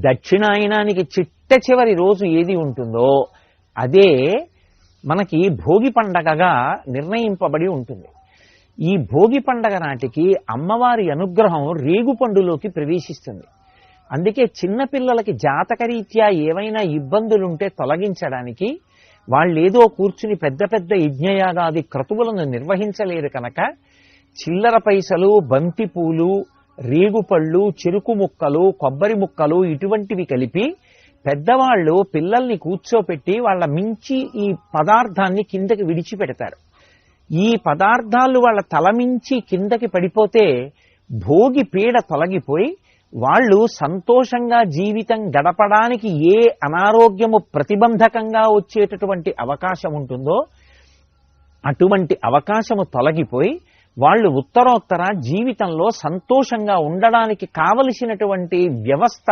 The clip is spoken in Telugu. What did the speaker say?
దక్షిణాయనానికి చిట్ట చివరి రోజు ఏది ఉంటుందో అదే మనకి భోగి పండగగా నిర్ణయింపబడి ఉంటుంది. ఈ భోగి పండగ నాటికి అమ్మవారి అనుగ్రహం రేగుపండులోకి ప్రవేశిస్తుంది. అందుకే చిన్నపిల్లలకి జాతకరీత్యా ఏవైనా ఇబ్బందులుంటే తొలగించడానికి వాళ్ళేదో కూర్చుని పెద్ద పెద్ద యజ్ఞయాగాది క్రతువులను నిర్వహించలేరు కనుక చిల్లర పైసలు, బంతిపూలు, రేగుపళ్ళు, చెరుకు ముక్కలు, కొబ్బరి ముక్కలు ఇటువంటివి కలిపి పెద్దవాళ్ళు పిల్లల్ని కూర్చోపెట్టి వాళ్ళ మించి ఈ పదార్థాన్ని కిందకి విడిచిపెడతారు. ఈ పదార్థాలు వాళ్ళ తలమించి కిందకి పడిపోతే భోగి పీడ తొలగిపోయి వాళ్ళు సంతోషంగా జీవితం గడపడానికి ఏ అనారోగ్యము ప్రతిబంధకంగా వచ్చేటటువంటి అవకాశం ఉంటుందో అటువంటి అవకాశము తొలగిపోయి వాళ్ళు ఉత్తరోత్తర జీవితంలో సంతోషంగా ఉండడానికి కావలసినటువంటి వ్యవస్థ